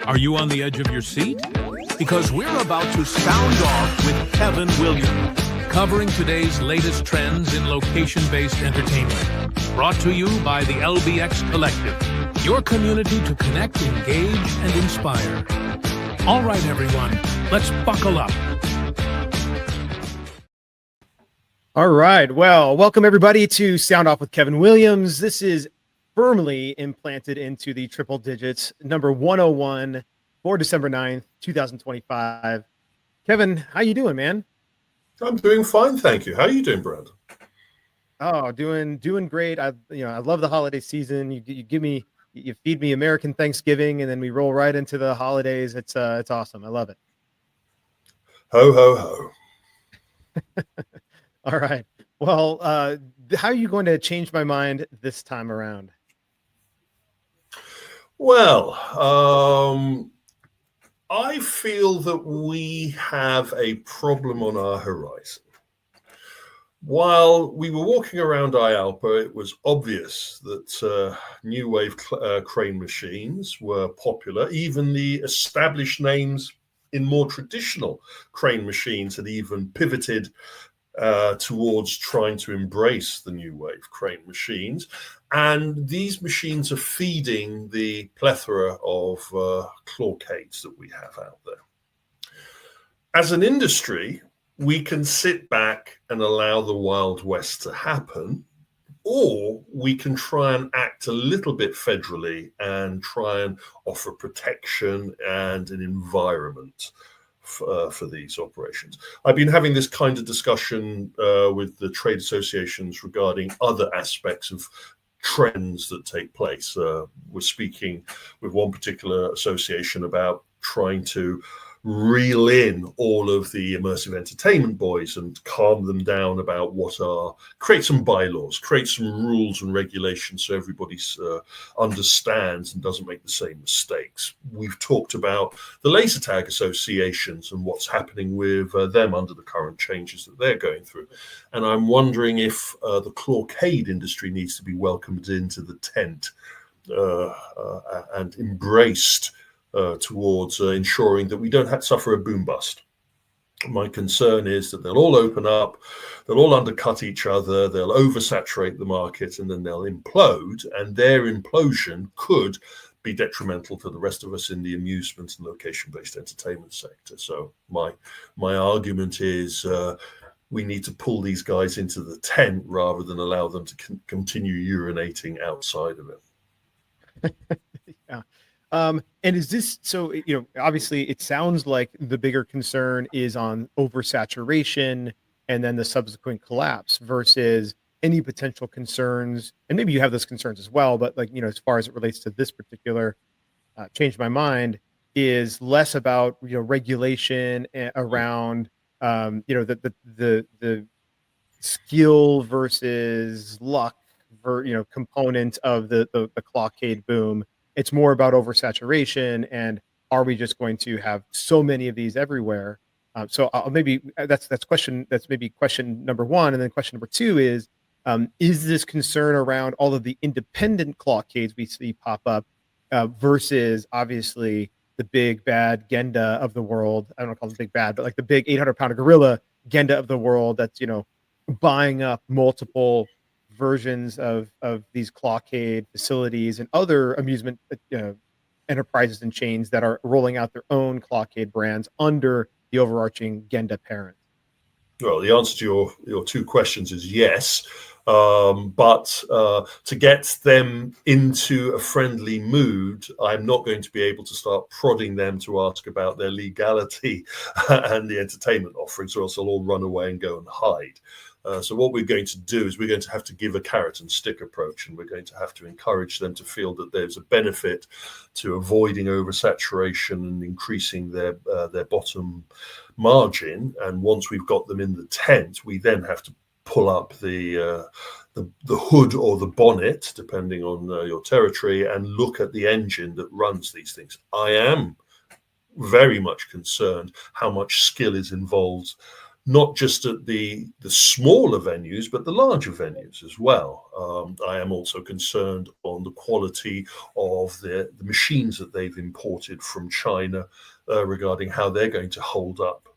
Are you on the edge of your seat? Because we're about to sound off with Kevin Williams, covering today's latest trends in location-based entertainment. Brought to you by the LBX Collective, your community to connect, engage, and inspire. All right, everyone, let's buckle up. All right. Well, welcome everybody to Sound Off with Kevin Williams. This is firmly implanted into the triple digits, number 101 for December 9th, 2025. Kevin, how you doing, man? I'm doing fine, thank you. How are you doing, Brad? Oh, doing great. I love the holiday season. You feed me American Thanksgiving, and then we roll right into the holidays. It's awesome. I love it. Ho ho ho. All right. Well, how are you going to change my mind this time around? Well, I feel that we have a problem on our horizon. While we were walking around IALPA, it was obvious that new wave crane machines were popular. Even the established names in more traditional crane machines had even pivoted towards trying to embrace the new wave crane machines. And these machines are feeding the plethora of Clawcades that we have out there. As an industry, we can sit back and allow the Wild West to happen, or we can try and act a little bit federally and try and offer protection and an environment for these operations. I've been having this kind of discussion with the trade associations regarding other aspects of trends that take place. We're speaking with one particular association about trying to reel in all of the immersive entertainment boys and calm them down about create some bylaws, create some rules and regulations so everybody understands and doesn't make the same mistakes. We've talked about the laser tag associations and what's happening with them under the current changes that they're going through. And I'm wondering if the Clawcade industry needs to be welcomed into the tent and embraced towards ensuring that we don't have to suffer a boom bust. My concern is that they'll all open up, they'll all undercut each other, they'll oversaturate the market, and then they'll implode, and their implosion could be detrimental to the rest of us in the amusement and location-based entertainment sector. So my argument is we need to pull these guys into the tent rather than allow them to continue urinating outside of it. Yeah. And is this, so, obviously it sounds like the bigger concern is on oversaturation and then the subsequent collapse versus any potential concerns. And maybe you have those concerns as well, but as far as it relates to this particular change my mind is less about, regulation around, the skill versus luck component of the Clawcade boom. It's more about oversaturation, and are we just going to have so many of these everywhere? So maybe that's question number one, and then question number two is this concern around all of the independent Clawcades we see pop up versus obviously the big bad Genda of the world? I don't want to call it big bad, but like the big 800-pound gorilla Genda of the world that's buying up multiple versions of these Clawcade facilities and other amusement enterprises and chains that are rolling out their own Clawcade brands under the overarching Genda parent. Well, the answer to your two questions is yes. But to get them into a friendly mood, I'm not going to be able to start prodding them to ask about their legality and the entertainment offerings, or else they'll all run away and go and hide. So what we're going to do is we're going to have to give a carrot and stick approach, and we're going to have to encourage them to feel that there's a benefit to avoiding oversaturation and increasing their bottom margin. And once we've got them in the tent, we then have to pull up the hood or the bonnet, depending on your territory, and look at the engine that runs these things. I am very much concerned how much skill is involved, not just at the smaller venues, but the larger venues as well. I am also concerned on the quality of the machines that they've imported from China regarding how they're going to hold up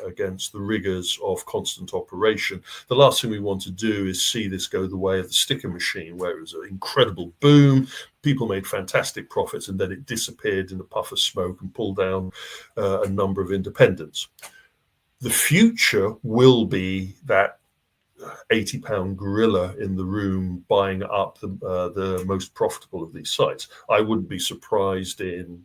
against the rigors of constant operation. The last thing we want to do is see this go the way of the sticker machine, where it was an incredible boom. People made fantastic profits, and then it disappeared in a puff of smoke and pulled down a number of independents. The future will be that 80-pound gorilla in the room buying up the most profitable of these sites. I wouldn't be surprised in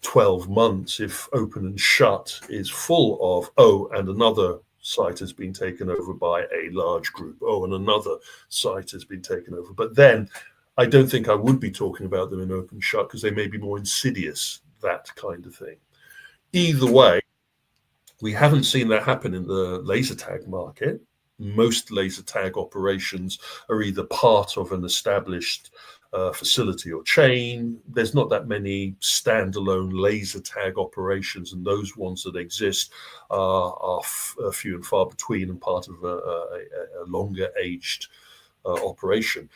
12 months if Open and Shut is full of, and another site has been taken over by a large group, and another site has been taken over. But then I don't think I would be talking about them in Open Shut, because they may be more insidious, that kind of thing. Either way, we haven't seen that happen in the laser tag market. Most laser tag operations are either part of an established facility or chain. There's not that many standalone laser tag operations, and those ones that exist are few and far between and part of a longer aged operation.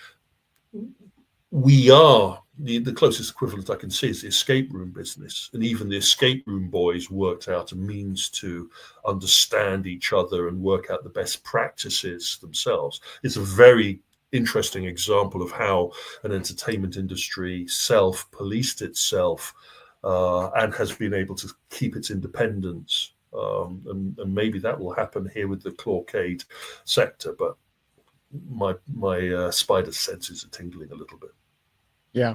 We are the closest equivalent I can see is the escape room business, and even the escape room boys worked out a means to understand each other and work out the best practices themselves. It's a very interesting example of how an entertainment industry self-policed itself and has been able to keep its independence. And maybe that will happen here with the Clawcade sector, but my spider senses are tingling a little bit. Yeah.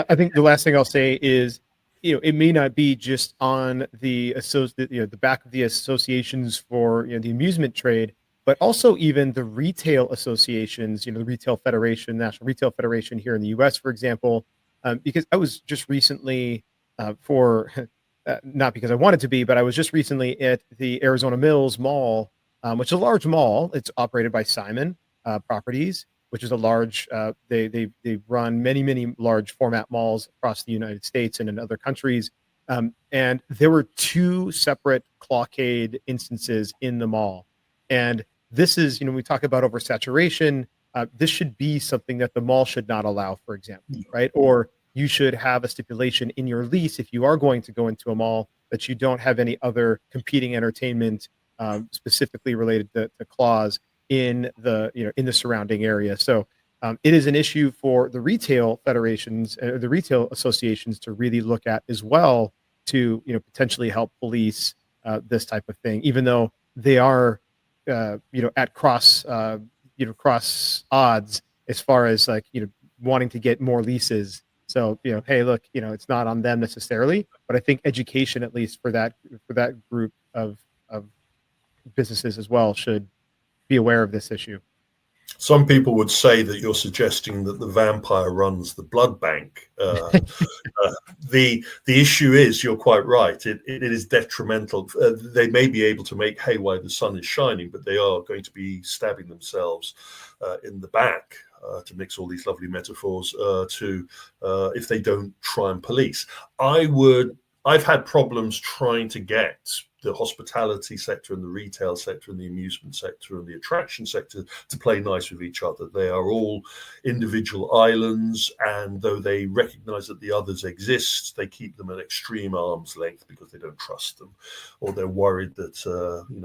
I think the last thing I'll say is, it may not be just on the the back of the associations for the amusement trade, but also even the retail associations. The Retail Federation, National Retail Federation here in the U.S., for example, because I was just recently not because I wanted to be, but I was just recently at the Arizona Mills Mall, which is a large mall. It's operated by Simon Properties, which is a large, they run many large format malls across the United States and in other countries. And there were 2 separate Clawcade instances in the mall. And this is, we talk about oversaturation. This should be something that the mall should not allow, for example, right? Or you should have a stipulation in your lease, if you are going to go into a mall, that you don't have any other competing entertainment specifically related to claws in the in the surrounding area. So it is an issue for the retail federations, the retail associations, to really look at as well, to potentially help police this type of thing, even though they are at cross odds as far as wanting to get more leases. So hey, look, it's not on them necessarily, but I think education, at least for that group of businesses as well, should be aware of this issue. Some people would say that you're suggesting that the vampire runs the blood bank. The issue is, you're quite right, it is detrimental. They may be able to make hay while the sun is shining, but they are going to be stabbing themselves in the back, to mix all these lovely metaphors, if they don't try and police. I've had problems trying to get the hospitality sector and the retail sector and the amusement sector and the attraction sector to play nice with each other. They are all individual islands, and though they recognize that the others exist, they keep them at extreme arm's length because they don't trust them, or they're worried that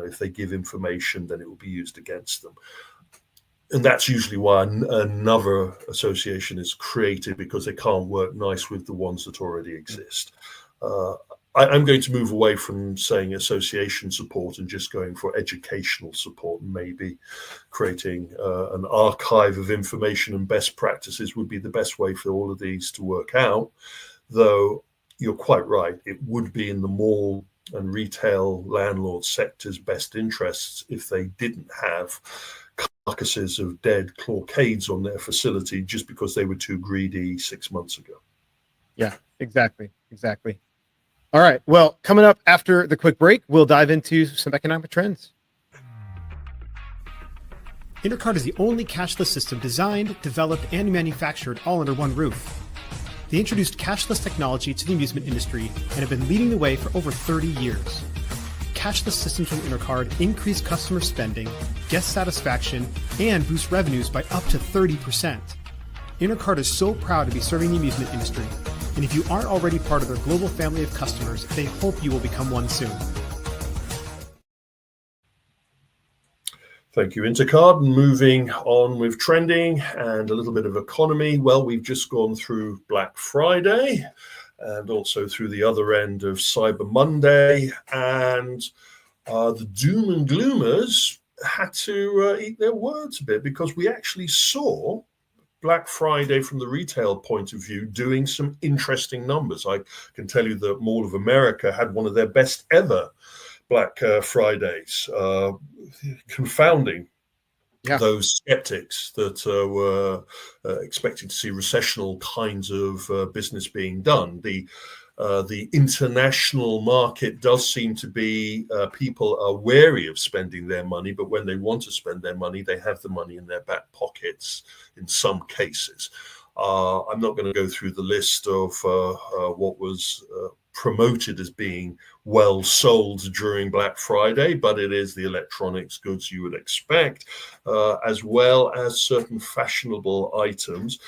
if they give information, then it will be used against them. And that's usually why another association is created, because they can't work nice with the ones that already exist. I'm going to move away from saying association support and just going for educational support. Maybe creating an archive of information and best practices would be the best way for all of these to work out. Though you're quite right, it would be in the mall and retail landlord sector's best interests if they didn't have carcasses of dead Clawcades on their facility just because they were too greedy 6 months ago. Yeah, exactly. All right. Well, coming up after the quick break, we'll dive into some economic trends. Intercard is the only cashless system designed, developed, and manufactured all under one roof. They introduced cashless technology to the amusement industry and have been leading the way for over 30 years. cashless systems from Intercard increase customer spending, guest satisfaction, and boost revenues by up to 30%. Intercard is so proud to be serving the amusement industry, and if you aren't already part of their global family of customers, they hope you will become one soon. Thank you, Intercard. Moving on with trending and a little bit of economy. Well, we've just gone through Black Friday and also through the other end of Cyber Monday. And the doom and gloomers had to eat their words a bit, because we actually saw Black Friday from the retail point of view doing some interesting numbers. I can tell you that Mall of America had one of their best ever Black Fridays, confounding those skeptics that were expecting to see recessional kinds of business being done. The international market does seem to be, people are wary of spending their money, but when they want to spend their money, they have the money in their back pockets in some cases. I'm not going to go through the list of what was promoted as being well sold during Black Friday, but it is the electronics goods you would expect, as well as certain fashionable items.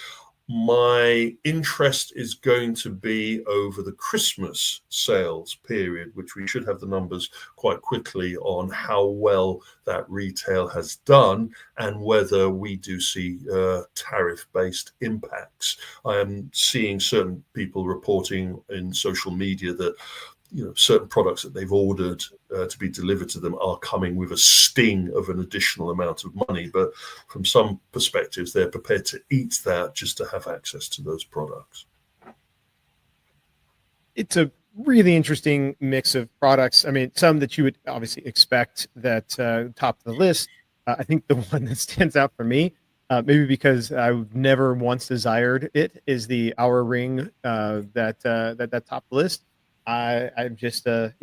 My interest is going to be over the Christmas sales period, which we should have the numbers quite quickly on how well that retail has done and whether we do see tariff-based impacts. I am seeing certain people reporting in social media that certain products that they've ordered to be delivered to them are coming with a sting of an additional amount of money. But from some perspectives, they're prepared to eat that just to have access to those products. It's a really interesting mix of products. I mean, some that you would obviously expect that top of the list. I think the one that stands out for me, maybe because I've never once desired it, is the Oura Ring that top of the list. I've just, I've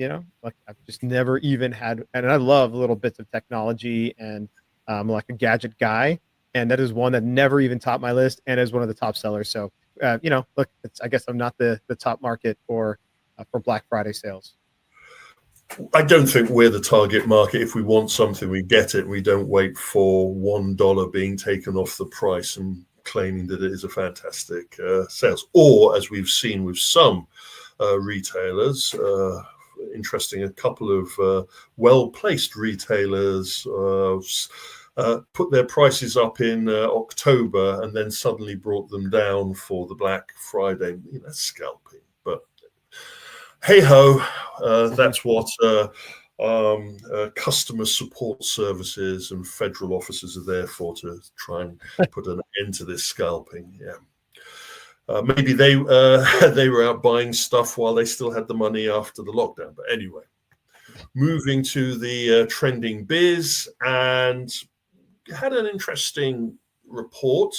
just never even had, and I love little bits of technology, and I'm like a gadget guy, and that is one that never even topped my list, and is one of the top sellers. So, look, I guess I'm not the top market for Black Friday sales. I don't think we're the target market. If we want something, we get it. We don't wait for $1 being taken off the price and claiming that it is a fantastic sales. Or, as we've seen with some retailers, interesting, a couple of well-placed retailers put their prices up in October and then suddenly brought them down for the Black Friday, scalping. But hey ho, that's what customer support services and federal officers are there for, to try and put an end to this scalping. Yeah. Maybe they were out buying stuff while they still had the money after the lockdown. But anyway, moving to the trending biz, and had an interesting report.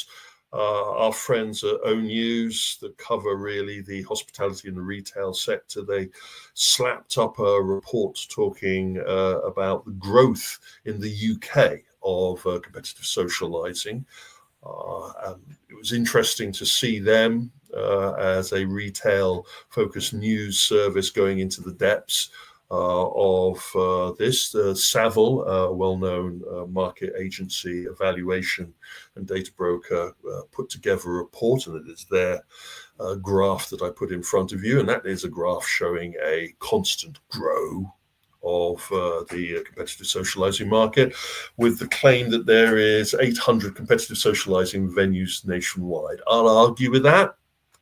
Our friends at O News that cover really the hospitality and the retail sector, they slapped up a report talking about the growth in the UK of competitive socializing. It was interesting to see them as a retail-focused news service going into the depths of this. Saville, a well-known market agency, evaluation and data broker, put together a report, and it is their graph that I put in front of you, and that is a graph showing a constant grow of the competitive socializing market, with the claim that there is 800 competitive socializing venues nationwide. I'll argue with that.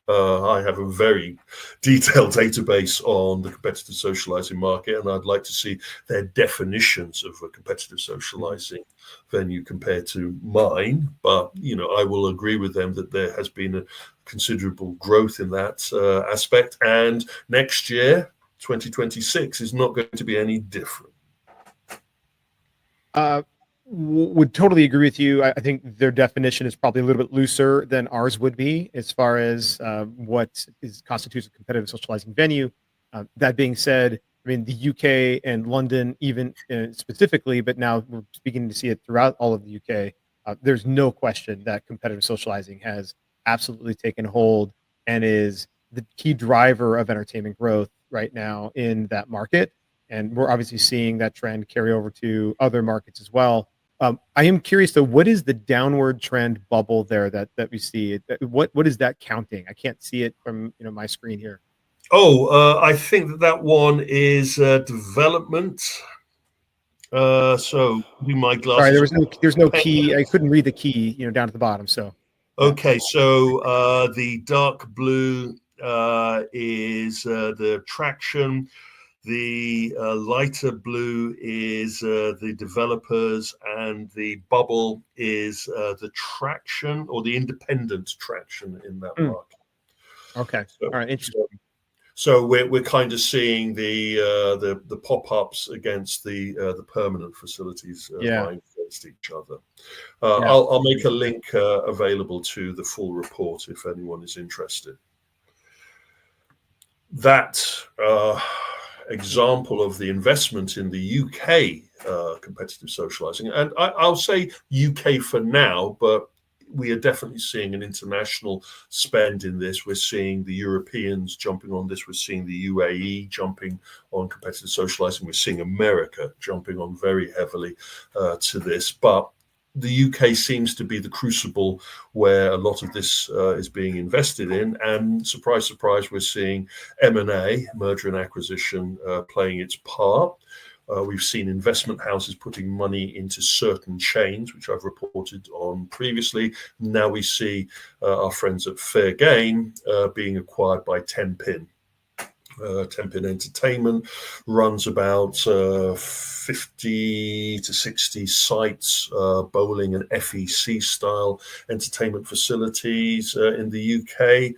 I have a very detailed database on the competitive socializing market, and I'd like to see their definitions of a competitive socializing venue compared to mine. But, I will agree with them that there has been a considerable growth in that aspect. And next year, 2026, is not going to be any different. Would totally agree with you. I think their definition is probably a little bit looser than ours would be as far as what constitutes a competitive socializing venue. That being said, I mean, the UK and London, even specifically, but now we're beginning to see it throughout all of the UK. There's no question that competitive socializing has absolutely taken hold and is the key driver of entertainment growth right now in that market. and we're obviously seeing that trend carry over to other markets as well. I am curious though, what is the downward trend bubble there that we see? What is that counting? I can't see it from my screen here. Oh, I think that one is development. So do my glasses. Sorry, there's no key. I couldn't read the key, down at the bottom. So okay, so the dark blue is the traction. The lighter blue is the developers, and the bubble is the traction or the independent traction in that market. Okay, so, all right, interesting. So we're kind of seeing the pop-ups against the permanent facilities vying against each other. I'll make a link available to the full report if anyone is interested. That example of the investment in the UK competitive socializing, and I'll say UK for now, but we are definitely seeing an international spend in this. We're seeing the Europeans jumping on this. We're seeing the UAE jumping on competitive socializing. We're seeing America jumping on very heavily to this. But the UK seems to be the crucible where a lot of this is being invested in. And surprise, surprise, we're seeing M&A, merger and acquisition, playing its part. We've seen investment houses putting money into certain chains, which I've reported on previously. Now we see our friends at Fairgame being acquired by Tenpin. Tenpin Entertainment runs about 50 to 60 sites, bowling and FEC style entertainment facilities in the UK.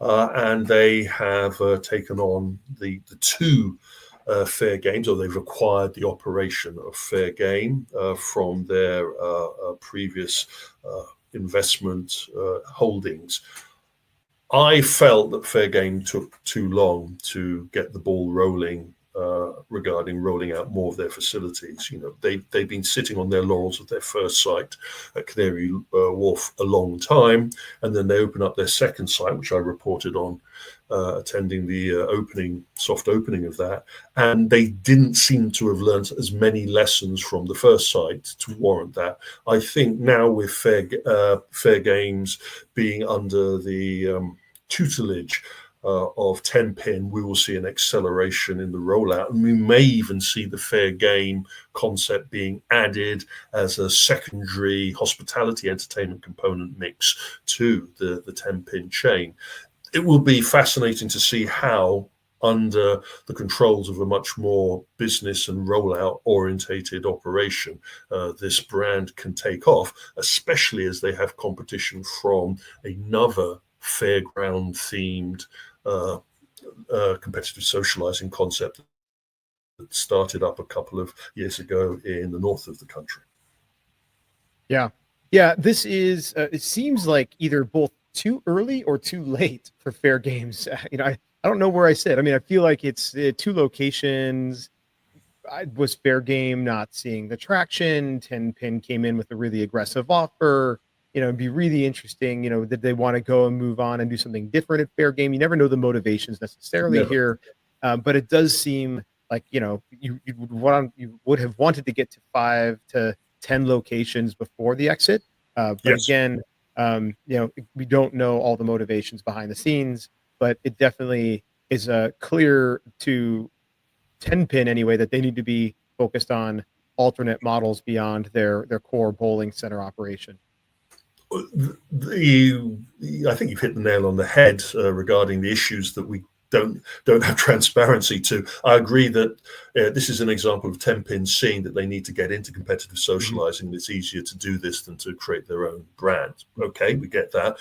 And they have taken on the two Fairgames, or they've acquired the operation of Fairgame from their previous investment holdings. I felt that Fairgame took too long to get the ball rolling regarding rolling out more of their facilities. They've been sitting on their laurels of their first site at Canary Wharf a long time, and then they open up their second site, which I reported on, attending the soft opening of that, and they didn't seem to have learned as many lessons from the first site to warrant that. I think now with Fairgames being under the tutelage of Tenpin, we will see an acceleration in the rollout, and we may even see the Fairgame concept being added as a secondary hospitality entertainment component mix to the Tenpin chain. It will be fascinating to see how, under the controls of a much more business and rollout orientated operation, this brand can take off, especially as they have competition from another fairground themed competitive socializing concept that started up a couple of years ago in the north of the country. Yeah, this is it seems like either both too early or too late for Fairgames. I don't know where I sit. I mean, I feel like it's two locations. Was Fairgame not seeing the traction? Tenpin came in with a really aggressive offer. It'd be really interesting. Did they want to go and move on and do something different at Fairgame? You never know the motivations necessarily here, but it does seem like you would have wanted to get to 5 to 10 locations before the exit. But yes. Again, we don't know all the motivations behind the scenes, but it definitely is clear to Tenpin anyway that they need to be focused on alternate models beyond their core bowling center operation. I think you've hit the nail on the head regarding the issues that we don't have transparency to. I agree that this is an example of Tenpin seeing that they need to get into competitive socializing. Mm-hmm. It's easier to do this than to create their own brand. Okay, we get that.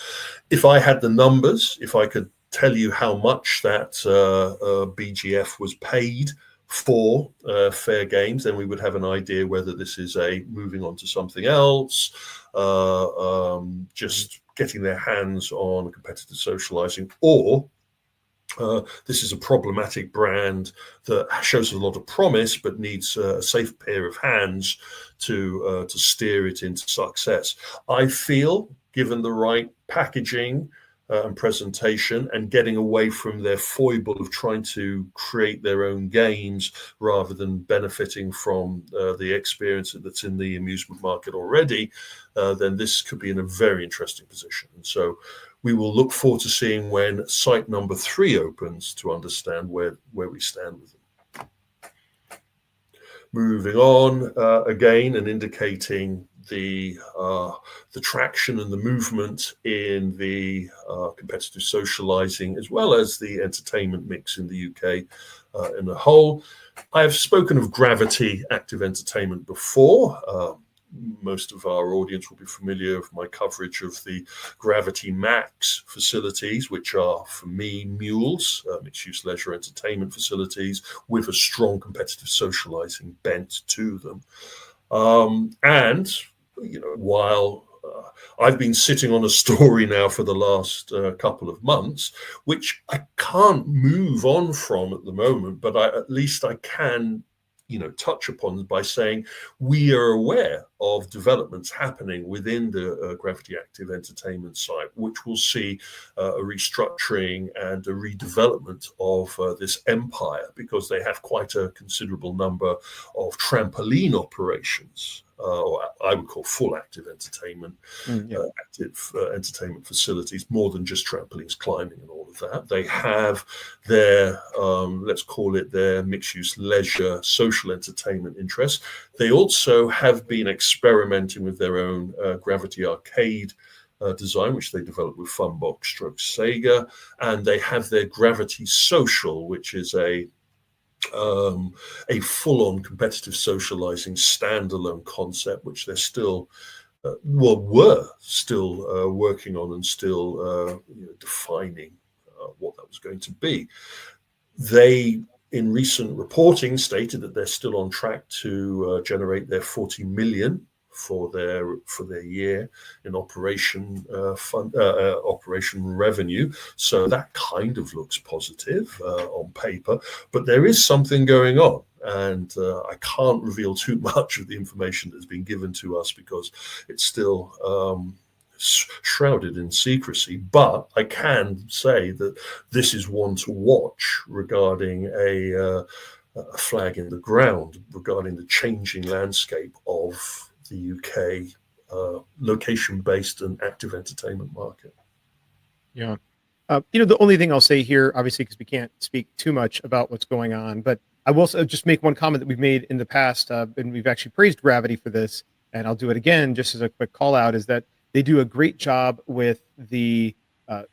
If I had the numbers, if I could tell you how much that BGF was paid for Fairgames, then we would have an idea whether this is a moving on to something else, just getting their hands on competitive socializing, or this is a problematic brand that shows a lot of promise but needs a safe pair of hands to steer it into success. I feel, given the right packaging, and presentation, and getting away from their foible of trying to create their own games rather than benefiting from the experience that's in the amusement market already, then this could be in a very interesting position. And so we will look forward to seeing when site number 3 opens to understand where we stand with them. Moving on, again, and indicating the traction and the movement in the competitive socializing as well as the entertainment mix in the UK in a whole. I have spoken of Gravity Active Entertainment before. Most of our audience will be familiar with my coverage of the Gravity Max facilities, which are, for me, mules, mixed-use leisure entertainment facilities with a strong competitive socializing bent to them. And, while I've been sitting on a story now for the last couple of months, which I can't move on from at the moment, but at least I can touch upon by saying we are aware of developments happening within the Gravity Active Entertainment site, which will see a restructuring and a redevelopment of this empire, because they have quite a considerable number of trampoline operations, or I would call full active entertainment, active entertainment facilities, more than just trampolines, climbing and all of that. They have their, let's call it their mixed-use leisure social entertainment interests. They also have been experimenting with their own Gravity Arcade design, which they developed with Funbox / Sega, and they have their Gravity Social, which is a full-on competitive socializing standalone concept, which they're still were still working on and still defining what that was going to be. They, in recent reporting, stated that they're still on track to generate their 40 million for their year in operation revenue. So that kind of looks positive on paper, but there is something going on, and I can't reveal too much of the information that's been given to us because it's still shrouded in secrecy. But I can say that this is one to watch regarding a flag in the ground regarding the changing landscape of the UK location-based and active entertainment market. Yeah. The only thing I'll say here, obviously, because we can't speak too much about what's going on, but I will just make one comment that we've made in the past, and we've actually praised Gravity for this, and I'll do it again just as a quick call out, is that they do a great job with the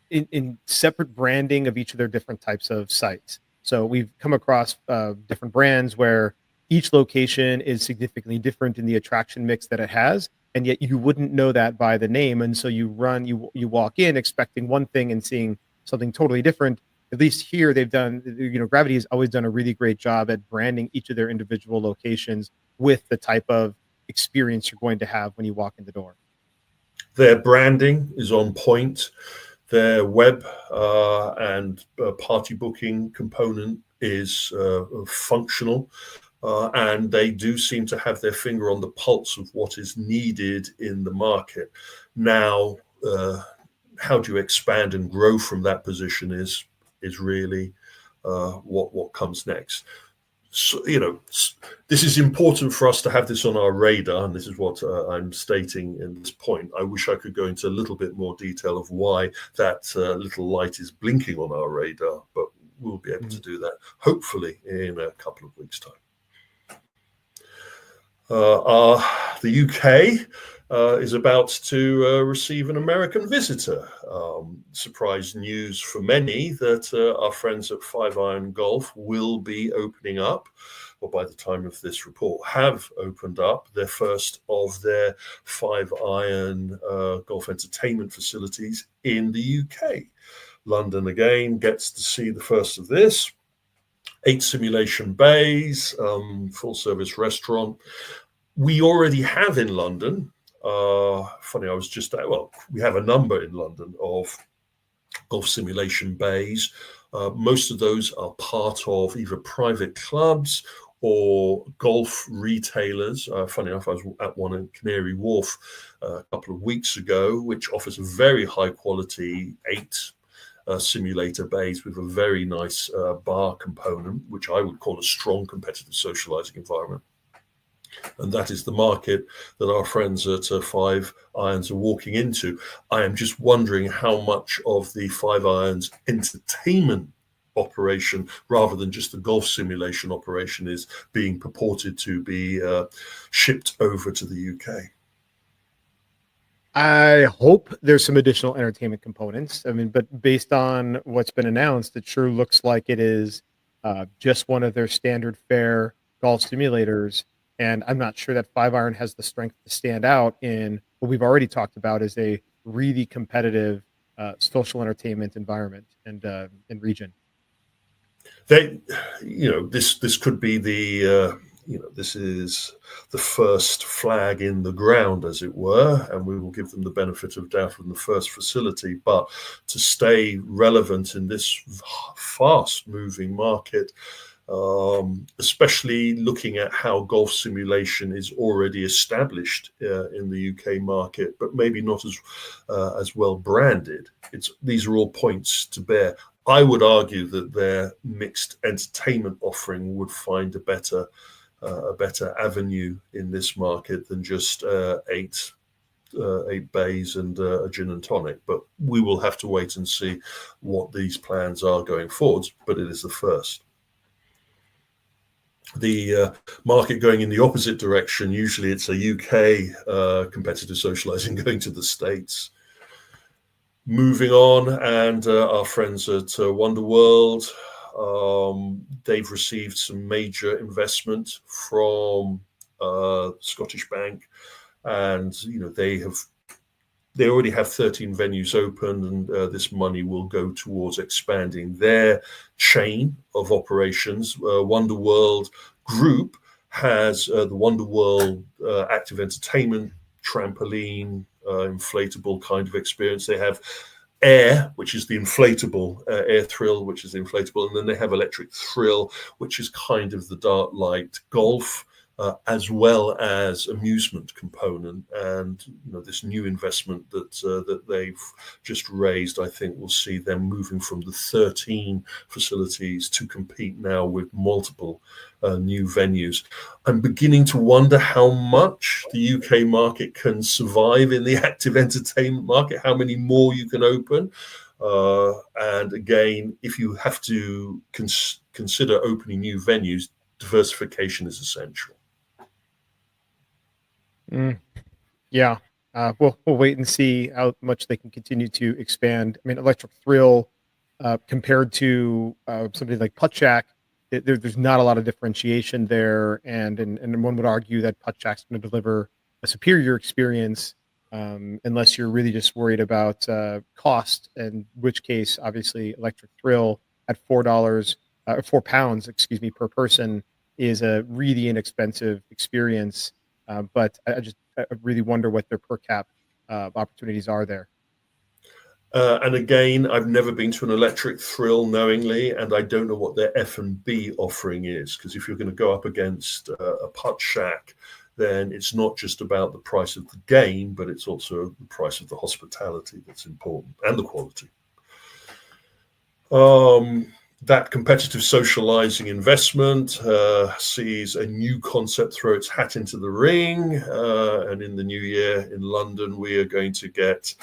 in separate branding of each of their different types of sites. So we've come across different brands where each location is significantly different in the attraction mix that it has, and yet you wouldn't know that by the name. And so you walk in expecting one thing and seeing something totally different. At least here they've done, Gravity has always done a really great job at branding each of their individual locations with the type of experience you're going to have when you walk in the door. Their branding is on point. Their web and party booking component is functional. And they do seem to have their finger on the pulse of what is needed in the market. Now, how do you expand and grow from that position is really what comes next. So, this is important for us to have this on our radar, and this is what I'm stating in this point. I wish I could go into a little bit more detail of why that little light is blinking on our radar, but we'll be able to do that hopefully in a couple of weeks' time. The UK is about to receive an American visitor. Surprise news for many that our friends at 5 Iron Golf will be opening up, or by the time of this report have opened up, their first of their 5 Iron golf entertainment facilities in the UK. London again gets to see the first of this. 8 simulation bays, full service restaurant. We already have in London, funny, I was just, we have a number in London of golf simulation bays. Most of those are part of either private clubs or golf retailers. Funny enough, I was at one in Canary Wharf a couple of weeks ago, which offers a very high quality 8 simulator bays with a very nice bar component, which I would call a strong competitive socializing environment. And that is the market that our friends at Five Irons are walking into. I am just wondering how much of the Five Irons entertainment operation, rather than just the golf simulation operation, is being purported to be shipped over to the UK. I hope there's some additional entertainment components. I mean, but based on what's been announced, it sure looks like it is just one of their standard fare golf simulators. And I'm not sure that Five Iron has the strength to stand out in what we've already talked about as a really competitive social entertainment environment and region. This could be the this is the first flag in the ground, as it were, and we will give them the benefit of doubt from the first facility. But to stay relevant in this fast-moving market, especially looking at how golf simulation is already established in the UK market, but maybe not as well branded. These are all points to bear. I would argue that their mixed entertainment offering would find a better avenue in this market than just 8 bays and a gin and tonic. But we will have to wait and see what these plans are going forwards. But it is the first. The market going in the opposite direction, usually it's a UK competitive socializing going to the States. Moving on, and our friends at Wonderworld, they've received some major investment from Scottish Bank, and they already have 13 venues open, and this money will go towards expanding their chain of operations. Wonderworld Group has the Wonderworld active entertainment, trampoline, inflatable kind of experience. They have Air, which is the inflatable, Air Thrill, which is the inflatable, and then they have Electric Thrill, which is kind of the dark light golf, as well as amusement component. And this new investment that they've just raised, I think, will see them moving from the 13 facilities to compete now with multiple new venues. I'm beginning to wonder how much the UK market can survive in the active entertainment market, how many more you can open. And again, if you have to consider opening new venues, diversification is essential. Yeah. We'll wait and see how much they can continue to expand. I mean, Electric Thrill, compared to something like Putt Shack, there's not a lot of differentiation there, and one would argue that Putt Shack's going to deliver a superior experience, unless you're really just worried about cost, in which case, obviously, Electric Thrill at £4, excuse me, per person is a really inexpensive experience. But I really wonder what their per cap opportunities are there. And again, I've never been to an Electric Thrill knowingly, and I don't know what their F&B offering is, because if you're going to go up against a Putt Shack, then it's not just about the price of the game, but it's also the price of the hospitality that's important, and the quality. That competitive socializing investment sees a new concept throw its hat into the ring. And in the new year in London, we are going to get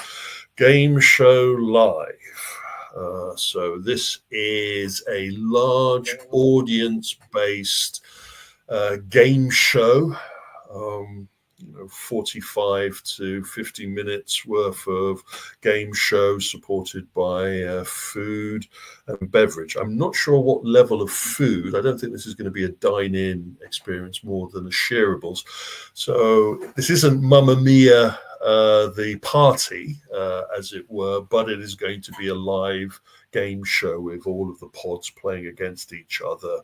Game Show Live. So this is a large audience-based game show. 45 to 50 minutes worth of game show supported by food and beverage. I'm not sure what level of food. I don't think this is going to be a dine-in experience more than a shareables. So this isn't Mamma Mia, the party, as it were, but it is going to be a live game show with all of the pods playing against each other.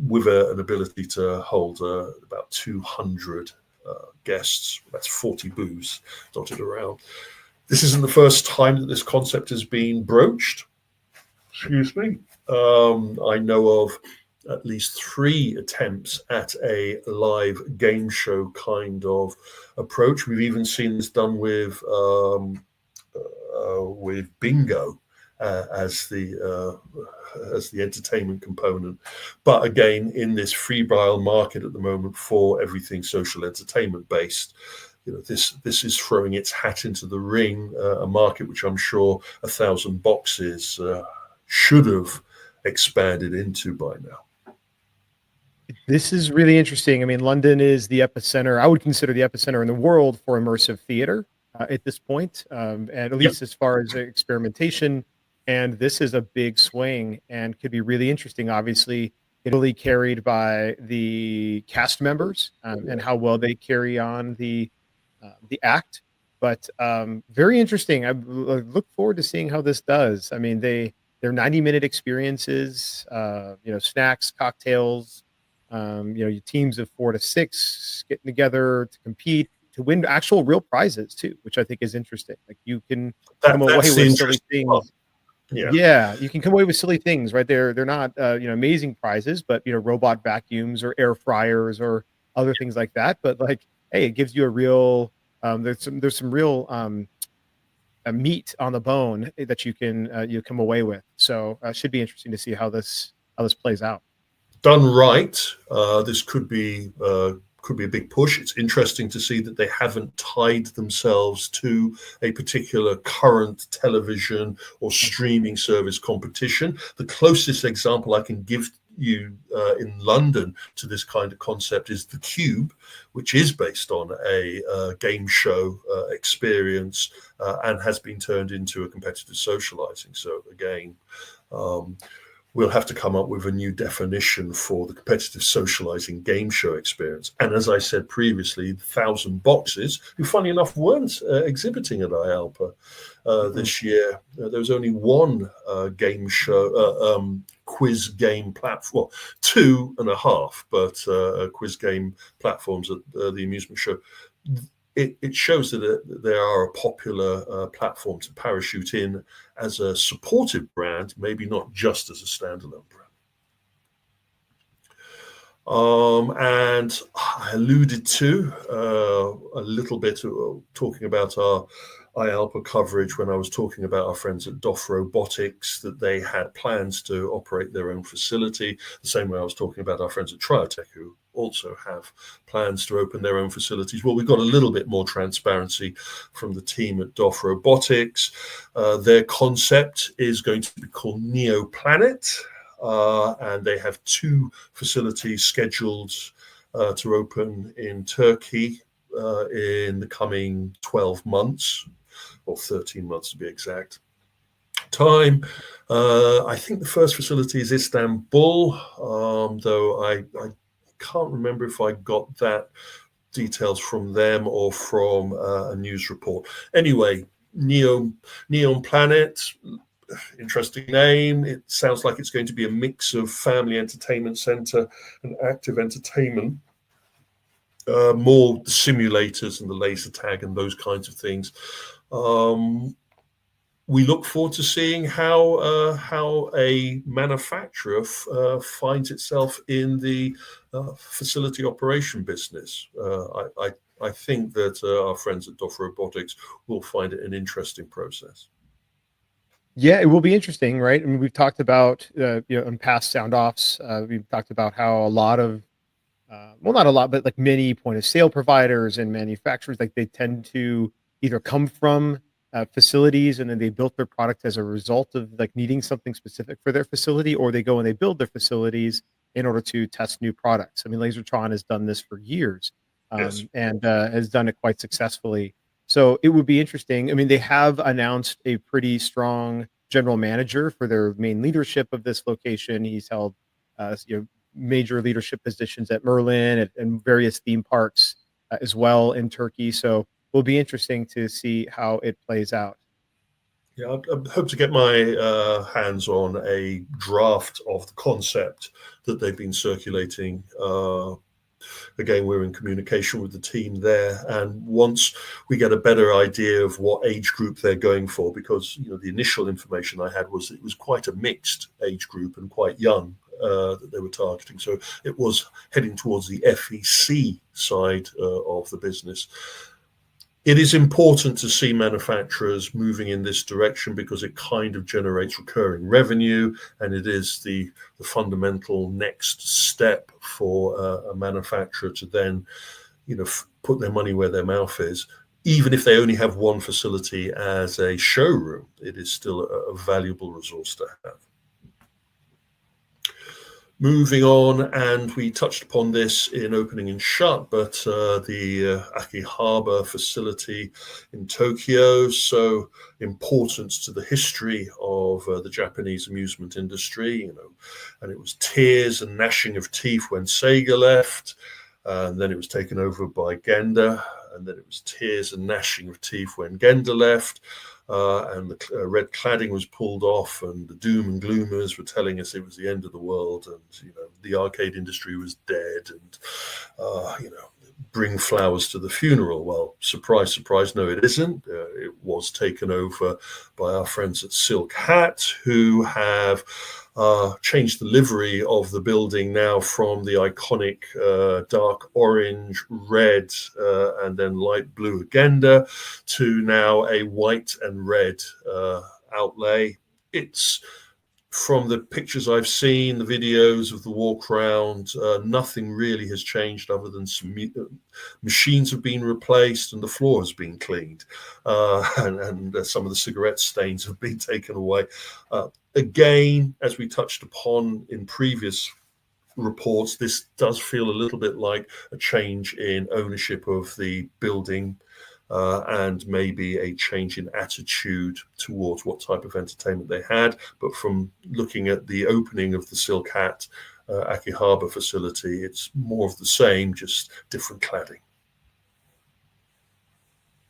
With an ability to hold about 200 guests. That's 40 booths dotted around. This isn't the first time that this concept has been broached. Excuse me. I know of at least 3 attempts at a live game show kind of approach. We've even seen this done with bingo as the entertainment component. But again, in this febrile market at the moment for everything social entertainment based, this is throwing its hat into the ring, a market which I'm sure 1,000 boxes should have expanded into by now. This is really interesting. I mean, London is the epicenter. I would consider the epicenter in the world for immersive theater at this point, and at least as far as experimentation. And this is a big swing and could be really interesting. Obviously, really carried by the cast members and how well they carry on the act. But very interesting. I look forward to seeing how this does. I mean, they're 90-minute experiences. Snacks, cocktails. Your teams of 4 to 6 getting together to compete to win actual real prizes too, which I think is interesting. Like you can come away with silly things. Yeah, you can come away with silly things, right? They're not amazing prizes, but robot vacuums or air fryers or other things like that. But like, hey, it gives you a real there's some real meat on the bone that you can come away with. So should be interesting to see how this plays out. Done right, this could be a big push. It's interesting to see that they haven't tied themselves to a particular current television or streaming service competition. The closest example I can give you in London to this kind of concept is The Cube, which is based on a game show experience and has been turned into a competitive socializing. So again, we'll have to come up with a new definition for the competitive socializing game show experience. And as I said previously, 1,000 boxes, who funny enough weren't exhibiting at IALPA this year. There was only one game show, quiz game platform, 2.5, but quiz game platforms at the amusement show. It shows that they are a popular platform to parachute in as a supportive brand, maybe not just as a standalone brand. And I alluded to a little bit talking about our IALPA coverage when I was talking about our friends at DOF Robotics, that they had plans to operate their own facility, the same way I was talking about our friends at Triotech, who also have plans to open their own facilities. Well, we've got a little bit more transparency from the team at DOF Robotics. Their concept is going to be called Neoplanet, and they have 2 facilities scheduled to open in Turkey in the coming 12 months, or 13 months to be exact. Time. I think the first facility is Istanbul, though I can't remember if I got that details from them or from a news report. Anyway, Neon Planet, interesting name. It sounds like it's going to be a mix of family entertainment center and active entertainment. More the simulators and the laser tag and those kinds of things. We look forward to seeing how a manufacturer finds itself in the facility operation business. I think that our friends at DOF Robotics will find it an interesting process. Yeah, it will be interesting, right? I mean, we've talked about in past sound offs, we've talked about how a lot of well, not a lot, but like many point of sale providers and manufacturers, like they tend to either come from facilities and then they built their product as a result of like needing something specific for their facility, or they go and they build their facilities in order to test new products. I mean, Lasertron has done this for years and has done it quite successfully. So it would be interesting. I mean, they have announced a pretty strong general manager for their main leadership of this location. He's held major leadership positions at Merlin and various theme parks as well in Turkey. So it will be interesting to see how it plays out. Yeah, I hope to get my hands on a draft of the concept that they've been circulating. Again, we're in communication with the team there, and once we get a better idea of what age group they're going for, because the initial information I had was it was quite a mixed age group and quite young that they were targeting. So it was heading towards the FEC side of the business. It is important to see manufacturers moving in this direction because it kind of generates recurring revenue, and it is the fundamental next step for a manufacturer to then, put their money where their mouth is. Even if they only have one facility as a showroom, it is still a valuable resource to have. Moving on, and we touched upon this in opening and shut, but the Akihabara facility in Tokyo, so important to the history of the Japanese amusement industry, and it was tears and gnashing of teeth when Sega left, and then it was taken over by Genda, and then it was tears and gnashing of teeth when Genda left. And the red cladding was pulled off, and the doom and gloomers were telling us it was the end of the world, and the arcade industry was dead, and bring flowers to the funeral. Well, surprise, surprise, no, it isn't. It was taken over by our friends at Silk Hat, who have changed the livery of the building now from the iconic dark orange, red, and then light blue agenda to now a white and red outlay. It's, from the pictures I've seen, the videos of the walk around, nothing really has changed other than some machines have been replaced and the floor has been cleaned, and some of the cigarette stains have been taken away. Again, as we touched upon in previous reports, this does feel a little bit like a change in ownership of the building, and maybe a change in attitude towards what type of entertainment they had. But from looking at the opening of the Silk Hat Akihabara facility, it's more of the same, just different cladding.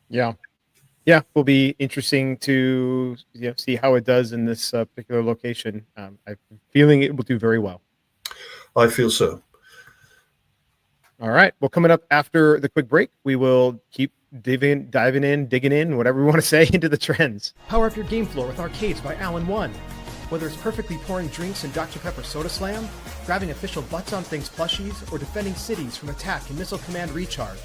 Yeah, will be interesting to see how it does in this particular location. I'm feeling it will do very well. I feel so. All right. Well, coming up after the quick break, we will keep digging in, whatever we want to say, into the trends. Power up your game floor with Arcades by Alan One. Whether it's perfectly pouring drinks in Dr. Pepper Soda Slam, grabbing official Butts on Things plushies, or defending cities from attack and missile command recharge,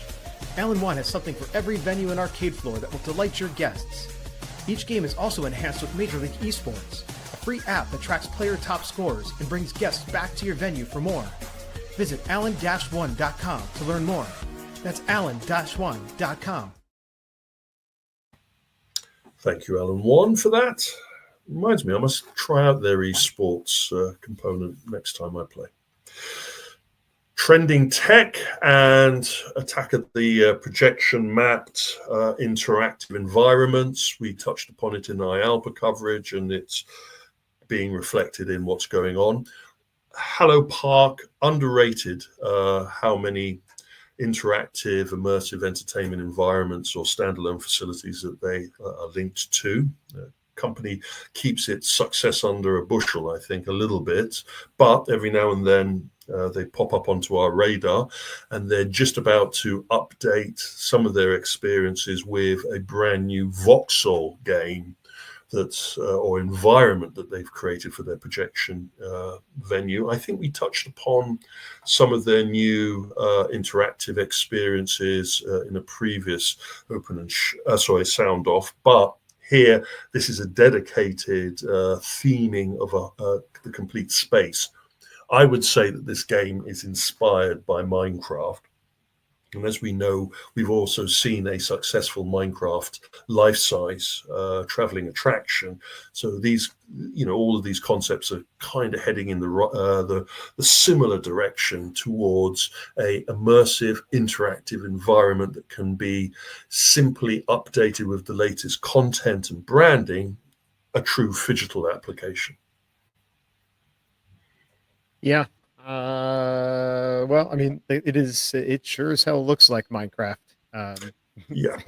Alan One has something for every venue and arcade floor that will delight your guests. Each game is also enhanced with Major League Esports, a free app that tracks player top scores and brings guests back to your venue for more. Visit allen-one.com to learn more. That's allen-one.com. Thank you, Alan One, for that. Reminds me, I must try out their esports component next time I play. Trending tech and attack at the projection mapped interactive environments. We touched upon it in IALPA coverage, and it's being reflected in what's going on. Hello Park, underrated how many interactive, immersive entertainment environments or standalone facilities that they are linked to. Company keeps its success under a bushel, I think, a little bit, but every now and then they pop up onto our radar, and they're just about to update some of their experiences with a brand new voxel game that's or environment that they've created for their projection venue. I think we touched upon some of their new interactive experiences in a previous sound off, but here, this is a dedicated theming of the complete space. I would say that this game is inspired by Minecraft. And as we know, we've also seen a successful Minecraft life-size traveling attraction. So these, all of these concepts are kind of heading in the similar direction towards a immersive, interactive environment that can be simply updated with the latest content and branding, a true phygital application. Yeah. Well, I mean, it sure as hell looks like Minecraft. Yeah.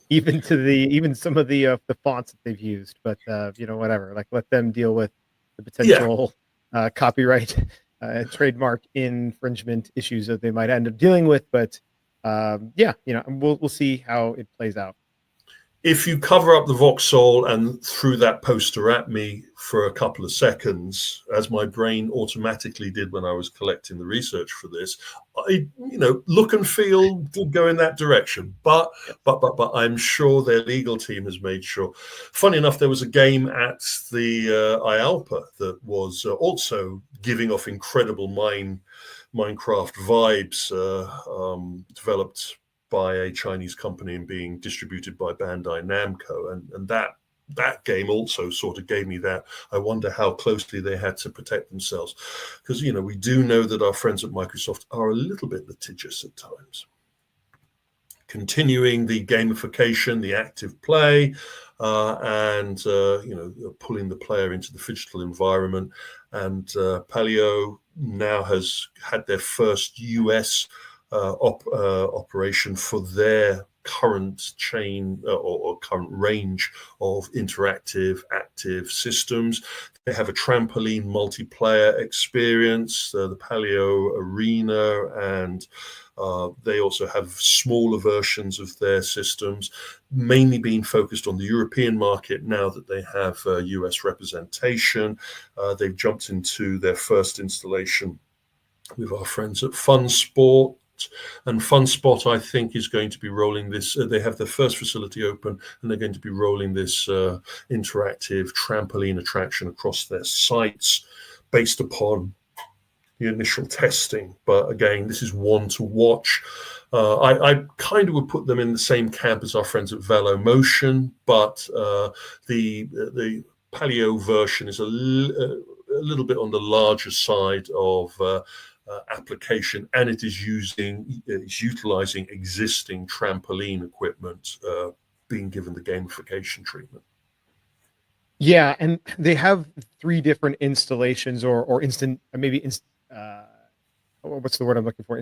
even some of the fonts that they've used, but whatever, like let them deal with the potential copyright trademark infringement issues that they might end up dealing with. But we'll see how it plays out. if you cover up the Vauxhall and threw that poster at me for a couple of seconds, as my brain automatically did when I was collecting the research for this, look and feel did go in that direction. But I'm sure their legal team has made sure. Funny enough, there was a game at the IALPA that was also giving off incredible Minecraft vibes, developed by a Chinese company and being distributed by Bandai Namco, and that game also sort of gave me that. I wonder how closely they had to protect themselves, because we do know that our friends at Microsoft are a little bit litigious at times. Continuing the gamification, the active play, and pulling the player into the digital environment, and Paleo now has had their first US operation for their current chain or current range of interactive active systems. They have a trampoline multiplayer experience, the Paleo Arena, and they also have smaller versions of their systems, mainly being focused on the European market now that they have US representation. They've jumped into their first installation with our friends at Fun Sport. And Fun Spot, I think, is going to be rolling this. They have their first facility open, and they're going to be rolling this interactive trampoline attraction across their sites based upon the initial testing. But again, this is one to watch. I kind of would put them in the same camp as our friends at Velo Motion, but the Paleo version is a little bit on the larger side of application, and it is utilizing existing trampoline equipment, being given the gamification treatment. Yeah, and they have 3 different installations or instant, maybe what's the word I'm looking for?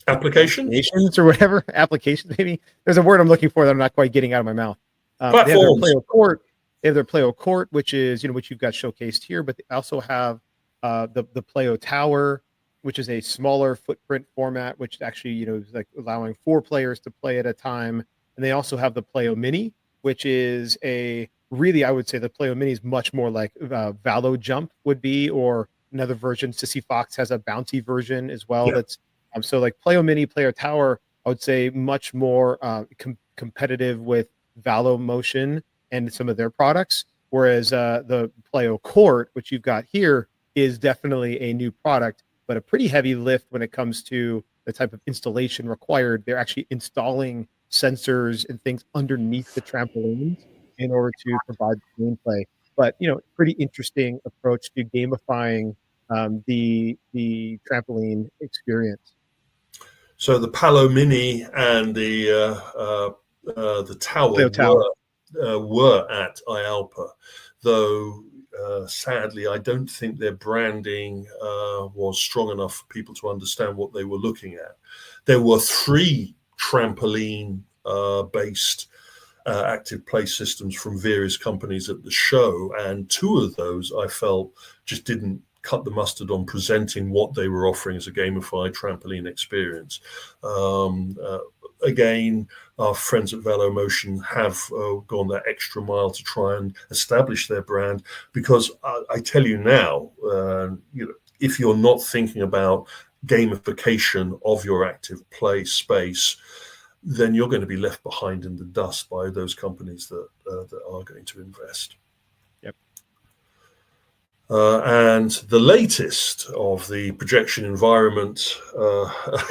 Applications or whatever. Applications, maybe. There's a word I'm looking for that I'm not quite getting out of my mouth. They have their Pleo Court. They have their Pleo Court, which is which you've got showcased here, but they also have the Pleo Tower, which is a smaller footprint format, which actually is like allowing 4 players to play at a time. And they also have the Pleo Mini, which is I would say the Pleo Mini is much more like Valo Jump would be, or another version. Sissy Fox has a bounty version as well. Yeah. That's so like Pleo Mini, Pleo Tower, I would say much more competitive with Valo Motion and some of their products. Whereas the Pleo Court, which you've got here, is definitely a new product, but a pretty heavy lift when it comes to the type of installation required. They're actually installing sensors and things underneath the trampolines in order to provide gameplay. But pretty interesting approach to gamifying the trampoline experience. So the Palo Mini and the Tower were at IALPA, though sadly I don't think their branding was strong enough for people to understand what they were looking at. There were 3 trampoline based active play systems from various companies at the show, and 2 of those I felt just didn't cut the mustard on presenting what they were offering as a gamified trampoline experience. Again, our friends at Velo Motion have gone that extra mile to try and establish their brand, because I tell you now, if you're not thinking about gamification of your active play space, then you're going to be left behind in the dust by those companies that are going to invest. Yep. And the latest of the projection environment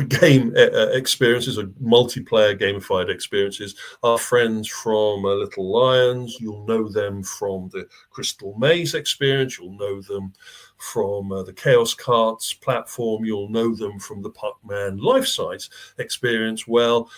game experiences, or multiplayer gamified experiences, are friends from Little Lions. You'll know them from the Crystal Maze experience. You'll know them from the Chaos Carts platform. You'll know them from the Puckman Life Size experience. Well,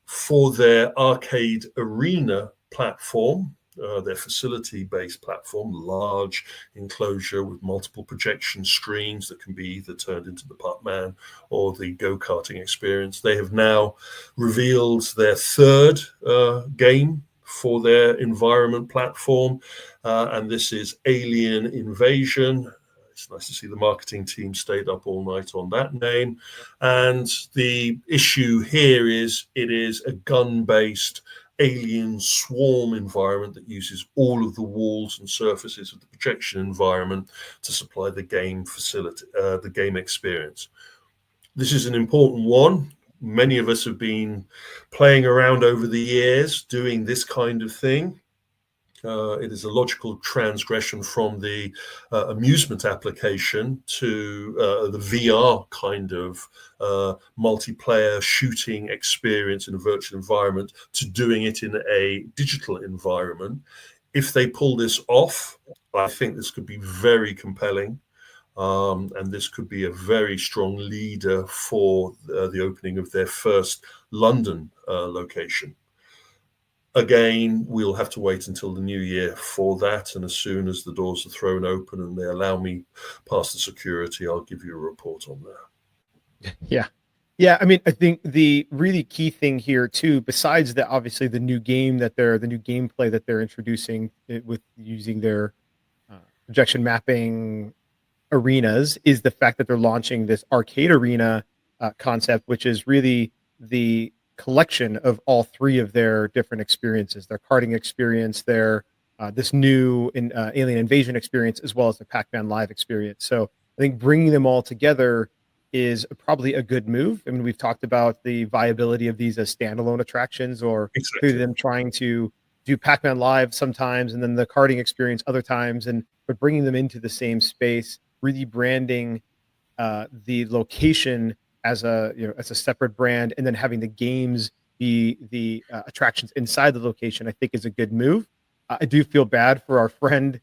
for their arcade arena platform, their facility-based platform, large enclosure with multiple projection screens that can be either turned into the Puckman or the go-karting experience. They have now revealed their 3rd game for their environment platform, and this is Alien Invasion. It's nice to see the marketing team stayed up all night on that name. And the issue here is it is a gun-based alien swarm environment that uses all of the walls and surfaces of the projection environment to supply the game facility, the game experience. This is an important one. Many of us have been playing around over the years doing this kind of thing. It is a logical transgression from the amusement application to the VR kind of multiplayer shooting experience in a virtual environment to doing it in a digital environment. If they pull this off, I think this could be very compelling. And this could be a very strong leader for the opening of their first London location. Again, we'll have to wait until the new year for that. And as soon as the doors are thrown open and they allow me past the security, I'll give you a report on that. Yeah. Yeah. I mean, I think the really key thing here too, besides that, obviously the new gameplay that they're introducing with using their projection mapping arenas, is the fact that they're launching this arcade arena concept, which is really the collection of all three of their different experiences: their karting experience, their this new alien invasion experience, as well as the Pac-Man Live experience. So I think bringing them all together is probably a good move. I mean, we've talked about the viability of these as standalone attractions, or through them trying to do Pac-Man Live sometimes, and then the karting experience other times, but bringing them into the same space, really branding the location as a separate brand, and then having the games be the attractions inside the location, I think is a good move. I do feel bad for our friend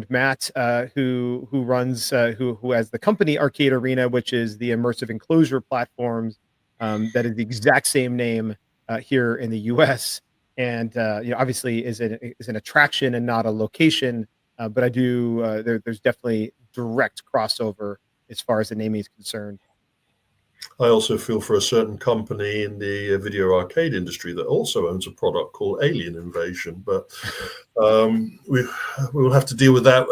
Matt, who runs who has the company Arcade Arena, which is the immersive enclosure platforms that is the exact same name here in the U.S. and obviously is an attraction and not a location. But I do there's definitely direct crossover as far as the naming is concerned. I also feel for a certain company in the video arcade industry that also owns a product called Alien Invasion, but we will have to deal with that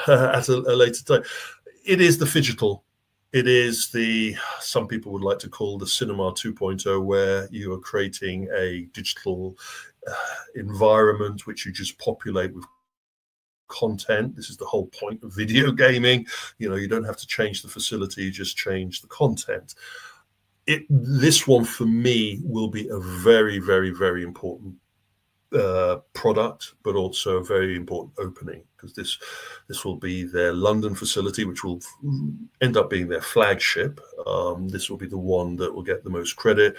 at a later time. It is the phygital. It is some people would like to call the Cinema 2.0, where you are creating a digital environment which you just populate with content. This is the whole point of video gaming. You don't have to change the facility, you just change the content. This one for me will be a very, very, very important product, but also a very important opening, because this will be their London facility, which will end up being their flagship. This will be the one that will get the most credit,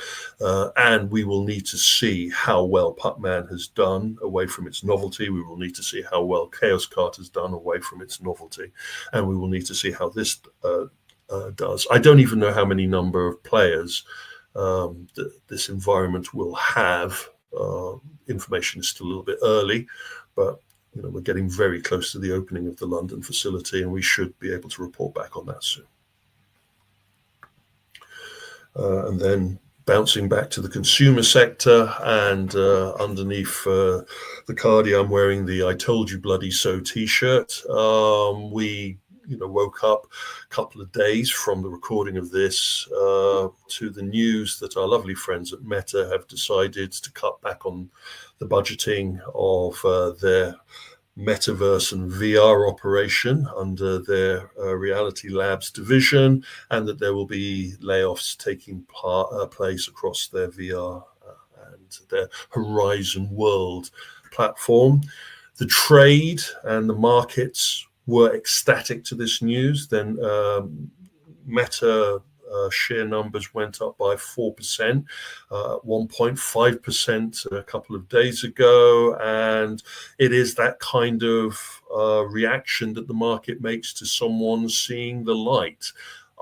and we will need to see how well Pac-Man has done away from its novelty. We will need to see how well Chaos Kart has done away from its novelty, and we will need to see how this does. I don't even know how many number of players this environment will have. Information is still a little bit early, but we're getting very close to the opening of the London facility, and we should be able to report back on that soon. And then bouncing back to the consumer sector, and underneath the cardi, I'm wearing the "I told you bloody so" t-shirt. We woke up a couple of days from the recording of this to the news that our lovely friends at Meta have decided to cut back on the budgeting of their metaverse and VR operation under their Reality Labs division, and that there will be layoffs taking place across their VR and their Horizon World platform. The trade and the markets were ecstatic to this news. Then Meta share numbers went up by 4%, 1.5% a couple of days ago. And it is that kind of reaction that the market makes to someone seeing the light.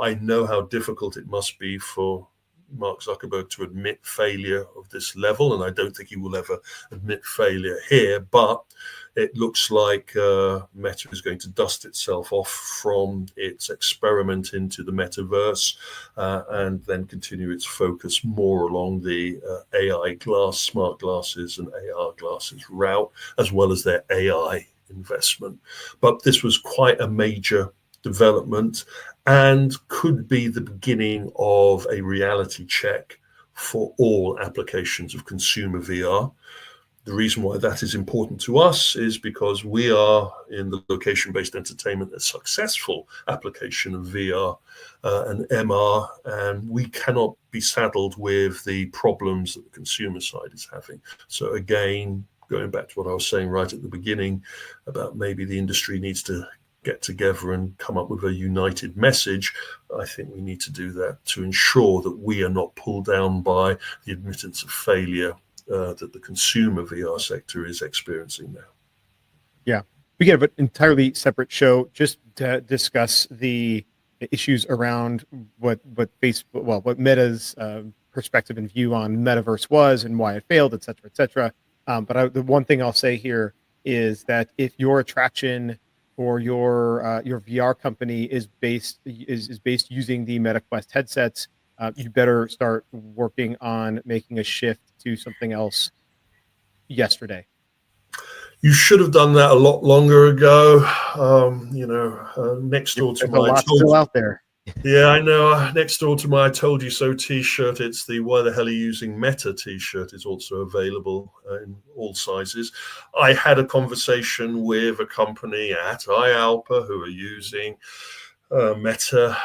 I know how difficult it must be for Mark Zuckerberg to admit failure of this level, and I don't think he will ever admit failure here, but it looks like Meta is going to dust itself off from its experiment into the metaverse and then continue its focus more along the AI smart glasses and AR glasses route, as well as their AI investment. But this was quite a major development and could be the beginning of a reality check for all applications of consumer VR. The reason why that is important to us is because we are, in the location-based entertainment, a successful application of VR and MR, and we cannot be saddled with the problems that the consumer side is having. So again, going back to what I was saying right at the beginning about maybe the industry needs to get together and come up with a united message, I think we need to do that to ensure that we are not pulled down by the admittance of failure that the consumer VR sector is experiencing now. Yeah, we get an entirely separate show just to discuss the issues around what Meta's perspective and view on metaverse was and why it failed, et cetera, et cetera. But the one thing I'll say here is that if your attraction or your VR company is based using the MetaQuest headsets, you better start working on making a shift to something else yesterday. You should have done that a lot longer ago. Next door to There's my a lot still out there. Yeah, I know. Next door to my I Told You So t-shirt, it's the Why the Hell Are You Using Meta t-shirt is also available in all sizes. I had a conversation with a company at IALPA who are using Meta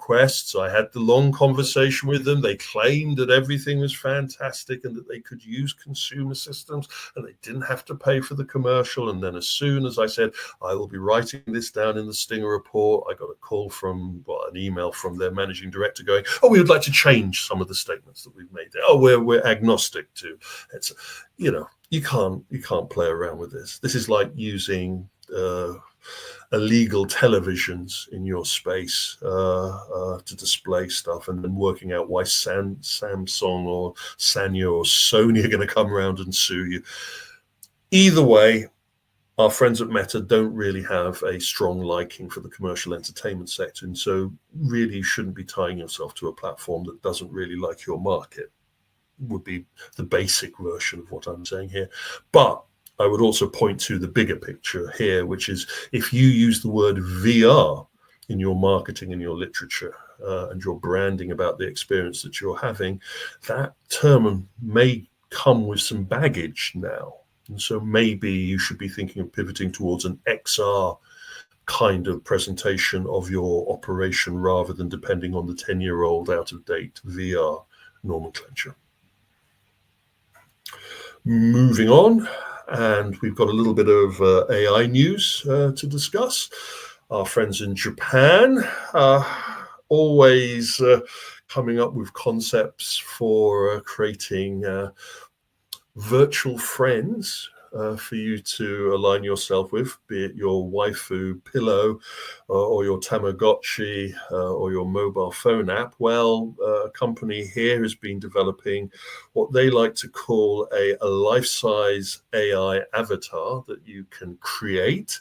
Quests. I had the long conversation with them. They claimed that everything was fantastic and that they could use consumer systems and they didn't have to pay for the commercial. And then as soon as I said, I will be writing this down in the Stinger report, I got a call from, an email from their managing director going, oh, we would like to change some of the statements that we've made there. Oh, we're agnostic to. It's, you can't play around with this. This is like using illegal televisions in your space to display stuff and then working out why Samsung or Sanyo or Sony are going to come around and sue you. Either way, our friends at Meta don't really have a strong liking for the commercial entertainment sector, and so really you shouldn't be tying yourself to a platform that doesn't really like your market, would be the basic version of what I'm saying here. But I would also point to the bigger picture here, which is if you use the word VR in your marketing and your literature and your branding about the experience that you're having, that term may come with some baggage now. And so maybe you should be thinking of pivoting towards an XR kind of presentation of your operation rather than depending on the 10-year-old out-of-date VR nomenclature. Moving on. And we've got a little bit of AI news to discuss. Our friends in Japan always coming up with concepts for creating virtual friends for you to align yourself with, be it your waifu pillow or your Tamagotchi or your mobile phone app. Well, a company here has been developing what they like to call a life-size AI avatar that you can create,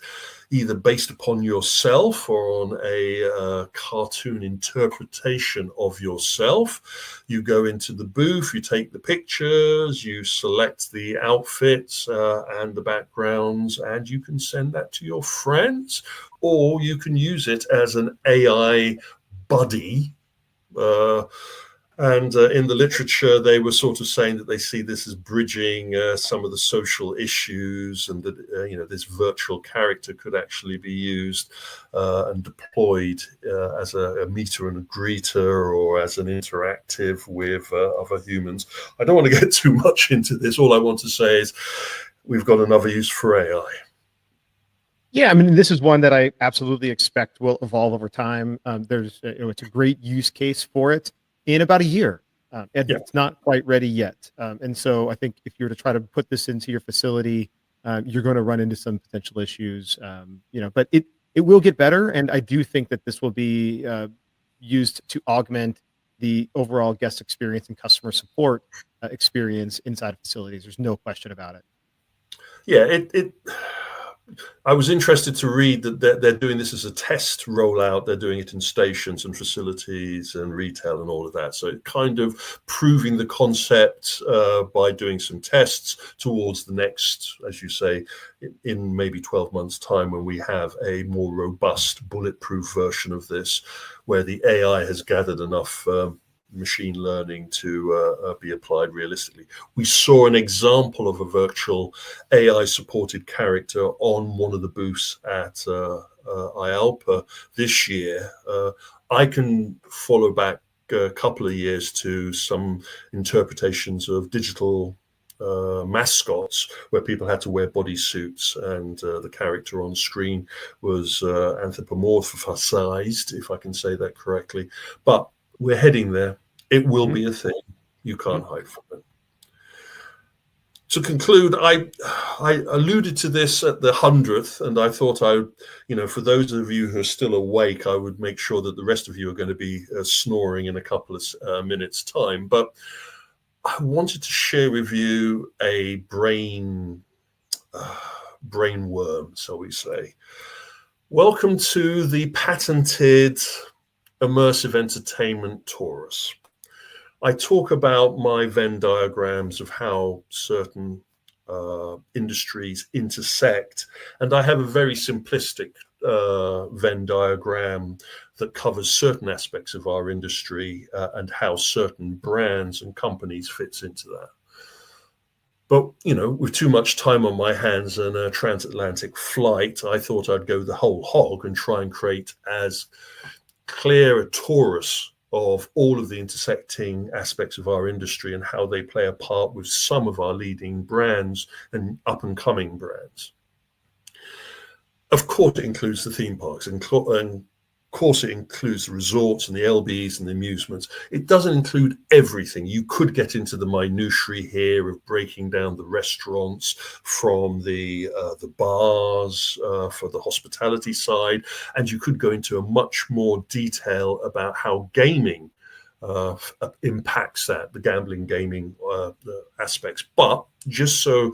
either based upon yourself or on a cartoon interpretation of yourself. You go into the booth, you take the pictures, you select the outfits and the backgrounds, and you can send that to your friends, or you can use it as an AI buddy. And in the literature, they were sort of saying that they see this as bridging some of the social issues, and that this virtual character could actually be used and deployed as a meter and a greeter, or as an interactive with other humans. I don't want to get too much into this. All I want to say is we've got another use for AI. Yeah, I mean, this is one that I absolutely expect will evolve over time. It's a great use case for it in about a year. It's not quite ready yet. And so I think if you were to try to put this into your facility, you're going to run into some potential issues, but it will get better. And I do think that this will be used to augment the overall guest experience and customer support experience inside facilities. There's no question about it. Yeah, I was interested to read that they're doing this as a test rollout. They're doing it in stations and facilities and retail and all of that. So kind of proving the concept by doing some tests towards the next, as you say, in maybe 12 months' time, when we have a more robust, bulletproof version of this, where the AI has gathered enough machine learning to be applied realistically. We saw an example of a virtual AI-supported character on one of the booths at IALPA this year. I can follow back a couple of years to some interpretations of digital mascots where people had to wear bodysuits, and the character on screen was anthropomorphized, if I can say that correctly. But we're heading there. It will be a thing. You can't hide from it. To conclude, I alluded to this at the 100th, and I thought for those of you who are still awake, I would make sure that the rest of you are going to be snoring in a couple of minutes' time. But I wanted to share with you a brain worm, shall we say. Welcome to the patented immersive entertainment torus. I talk about my Venn diagrams of how certain industries intersect, and I have a very simplistic Venn diagram that covers certain aspects of our industry and how certain brands and companies fits into that. But, with too much time on my hands and a transatlantic flight, I thought I'd go the whole hog and try and create as clear a torus of all of the intersecting aspects of our industry and how they play a part with some of our leading brands and up-and-coming brands. Of course, it includes the theme parks, and of course it includes the resorts and the LBs and the amusements. It doesn't include everything. You could get into the minutiae here of breaking down the restaurants from the bars for the hospitality side, and you could go into a much more detail about how gaming impacts that, the gambling gaming aspects. But just so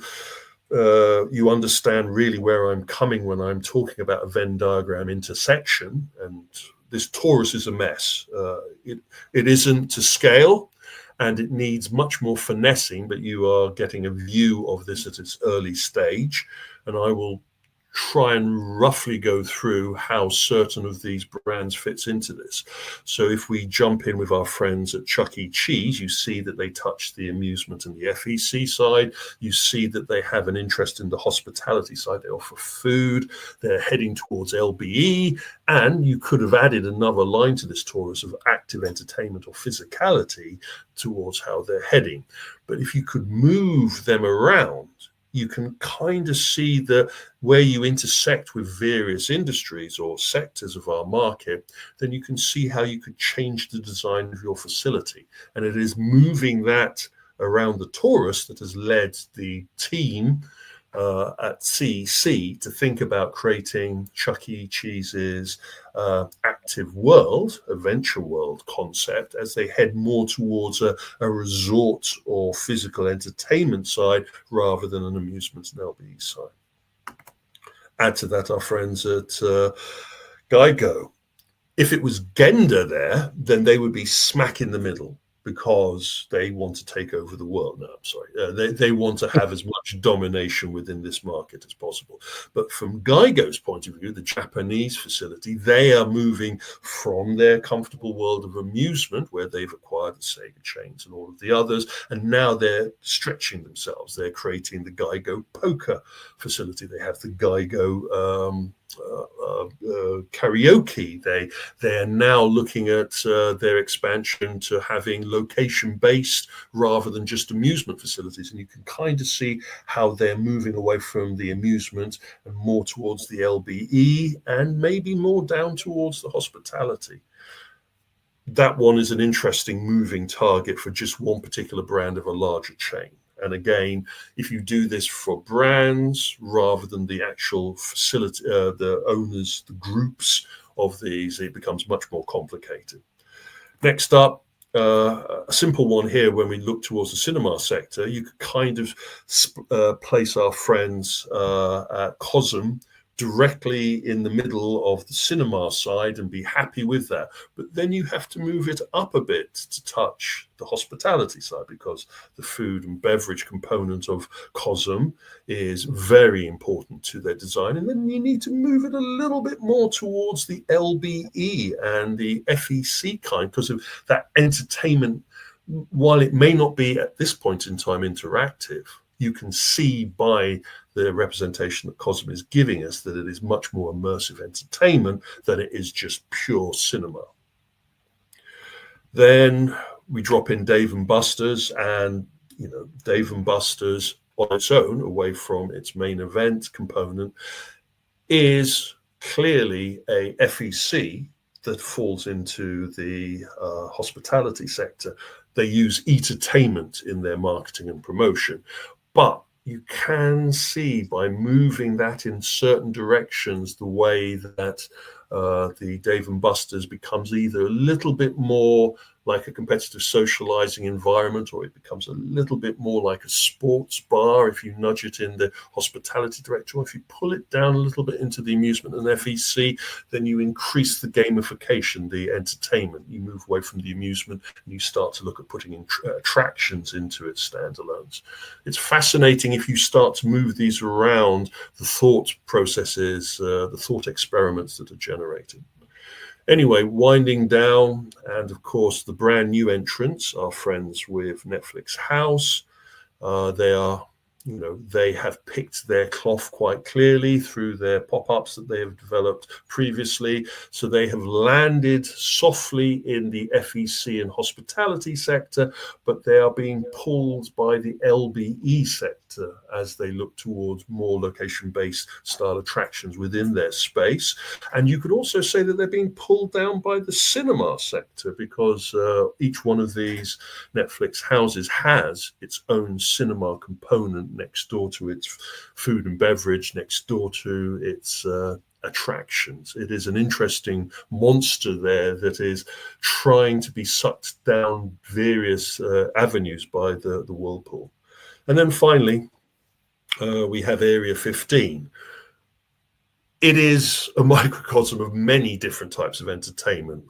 you understand really where I'm coming when I'm talking about a Venn diagram intersection, and this torus is a mess. It isn't to scale, and it needs much more finessing, but you are getting a view of this at its early stage, and I will try and roughly go through how certain of these brands fits into this. So if we jump in with our friends at Chuck E. Cheese, you see that they touch the amusement and the FEC side. You see that they have an interest in the hospitality side. They offer food. They're heading towards LBE. And you could have added another line to this torus of active entertainment or physicality towards how they're heading. But if you could move them around, you can kind of see that where you intersect with various industries or sectors of our market, then you can see how you could change the design of your facility. And it is moving that around the torus that has led the team at CEC to think about creating Chuck E. Cheese's active world, adventure world concept as they head more towards a resort or physical entertainment side rather than an amusement and LBE side. Add to that our friends at Geico. If it was Gender there, then they would be smack in the middle, because they want to take over the world. No, I'm sorry. They want to have as much domination within this market as possible. But from Geico's point of view, the Japanese facility, they are moving from their comfortable world of amusement, where they've acquired the Sega chains and all of the others, and now they're stretching themselves. They're creating the Geico poker facility. They have the Geico karaoke. They are now looking at their expansion to having location-based rather than just amusement facilities, and you can kind of see how they're moving away from the amusement and more towards the LBE and maybe more down towards the hospitality. That one is an interesting moving target for just one particular brand of a larger chain. And again, if you do this for brands rather than the actual facility, the owners, the groups of these, it becomes much more complicated. Next up, a simple one here. When we look towards the cinema sector, you could kind of place our friends at COSM directly in the middle of the cinema side and be happy with that. But then you have to move it up a bit to touch the hospitality side, because the food and beverage component of COSM is very important to their design. And then you need to move it a little bit more towards the LBE and the FEC kind, because of that entertainment. While it may not be at this point in time interactive, you can see by the representation that COSM is giving us that it is much more immersive entertainment than it is just pure cinema. Then we drop in Dave & Buster's, and Dave & Buster's on its own, away from its main event component, is clearly a FEC that falls into the hospitality sector. They use entertainment in their marketing and promotion, but you can see by moving that in certain directions the way that the Dave & Buster's becomes either a little bit more like a competitive socializing environment, or it becomes a little bit more like a sports bar if you nudge it in the hospitality direction, or if you pull it down a little bit into the amusement and FEC, then you increase the gamification, the entertainment. You move away from the amusement and you start to look at putting in attractions into its standalones. It's fascinating if you start to move these around, the thought processes, the thought experiments that are generated. Anyway, winding down, and of course the brand new entrants are friends with Netflix House. They have picked their cloth quite clearly through their pop-ups that they have developed previously. So they have landed softly in the FEC and hospitality sector, but they are being pulled by the LBE sector as they look towards more location-based style attractions within their space. And you could also say that they're being pulled down by the cinema sector, because each one of these Netflix houses has its own cinema component next door to its food and beverage, next door to its attractions. It is an interesting monster there that is trying to be sucked down various avenues by the whirlpool. And then finally, we have Area 15. It is a microcosm of many different types of entertainment.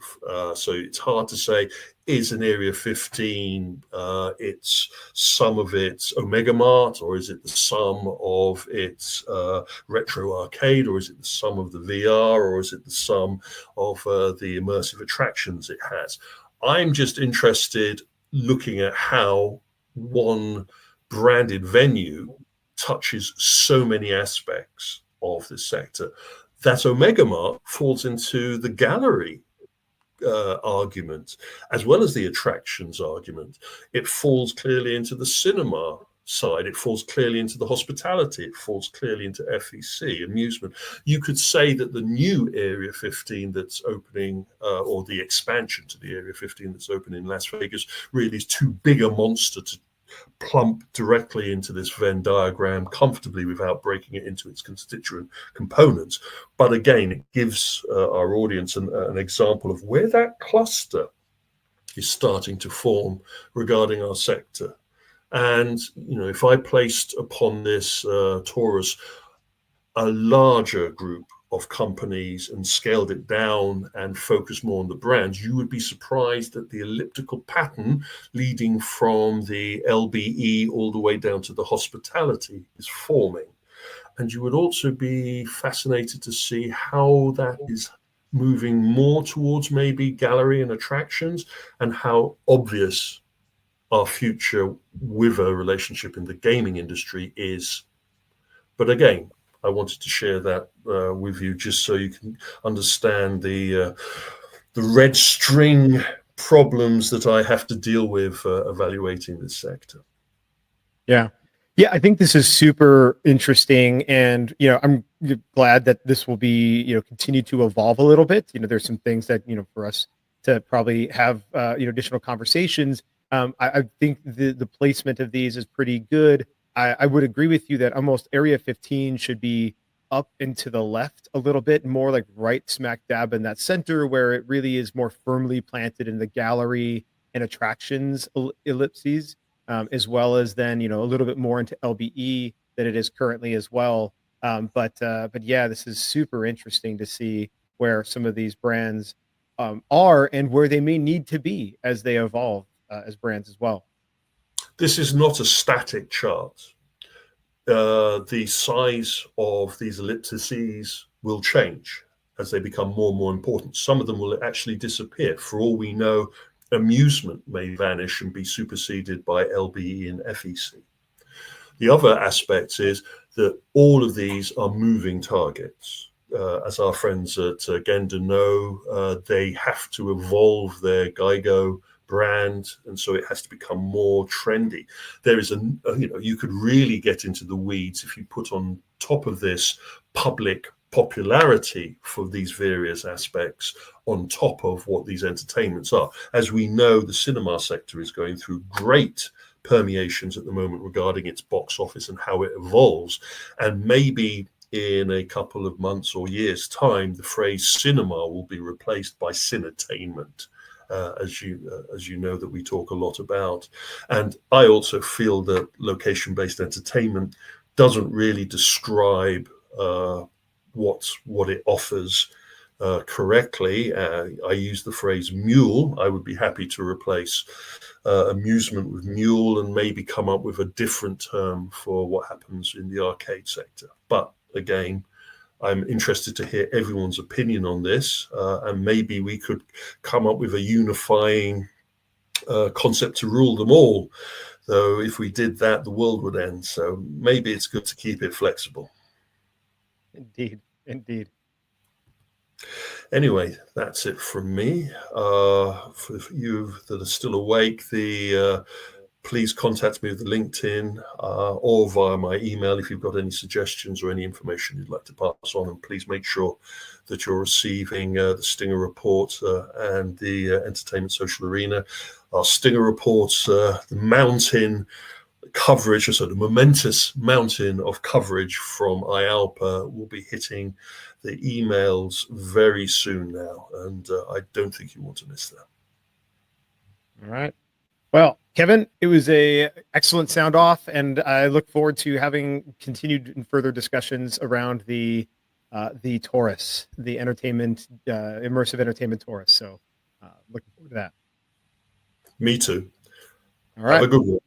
So it's hard to say, is an Area 15, it's some of its Omega Mart, or is it the sum of its retro arcade, or is it the sum of the VR, or is it the sum of the immersive attractions it has? I'm just interested looking at how one branded venue touches so many aspects of this sector. That Omega Mart falls into the gallery argument as well as the attractions argument. It falls clearly into the cinema side. It falls clearly into the hospitality. It falls clearly into FEC, amusement. You could say that the new Area 15 that's opening, or the expansion to the Area 15 that's opening in Las Vegas, really is too big a monster to plump directly into this Venn diagram comfortably without breaking it into its constituent components. But again, it gives our audience an example of where that cluster is starting to form regarding our sector. And, if I placed upon this torus a larger group of companies and scaled it down and focused more on the brands, you would be surprised at the elliptical pattern leading from the LBE all the way down to the hospitality is forming. And you would also be fascinated to see how that is moving more towards maybe gallery and attractions, and how obvious our future with a relationship in the gaming industry is. But again, I wanted to share that with you just so you can understand the red string problems that I have to deal with evaluating this sector. Yeah. I think this is super interesting, and I'm glad that this will be continue to evolve a little bit. There's some things that for us to probably have additional conversations. I think the placement of these is pretty good. I would agree with you that almost Area 15 should be up and to the left a little bit, more like right smack dab in that center where it really is more firmly planted in the gallery and attractions ellipses, as well as then, a little bit more into LBE than it is currently as well. But yeah, this is super interesting to see where some of these brands are and where they may need to be as they evolve as brands as well. This is not a static chart. The size of these elliptices will change as they become more and more important. Some of them will actually disappear. For all we know, amusement may vanish and be superseded by LBE and FEC. The other aspect is that all of these are moving targets. As our friends at Genda know, they have to evolve their Geigo brand, and so it has to become more trendy. There is you could really get into the weeds if you put on top of this public popularity for these various aspects on top of what these entertainments are. As we know, the cinema sector is going through great permeations at the moment regarding its box office and how it evolves, and maybe in a couple of months or years' time, the phrase cinema will be replaced by cinetainment. As you know, that we talk a lot about. And I also feel that location-based entertainment doesn't really describe what it offers correctly. I use the phrase mule. I would be happy to replace amusement with mule and maybe come up with a different term for what happens in the arcade sector. But again, I'm interested to hear everyone's opinion on this, and maybe we could come up with a unifying concept to rule them all. Though if we did that, the world would end. So maybe it's good to keep it flexible. Indeed. Anyway, that's it from me. For you that are still awake, please contact me with the LinkedIn or via my email if you've got any suggestions or any information you'd like to pass on. And please make sure that you're receiving the Stinger report and the Entertainment Social Arena. Our Stinger reports, the mountain coverage, so the momentous mountain of coverage from IALPA will be hitting the emails very soon now. And I don't think you want to miss that. All right. Well, Kevin, it was a excellent sound off, and I look forward to having continued and further discussions around the Taurus, the entertainment, immersive entertainment Taurus. So looking forward to that. Me too. All right. Have a good one.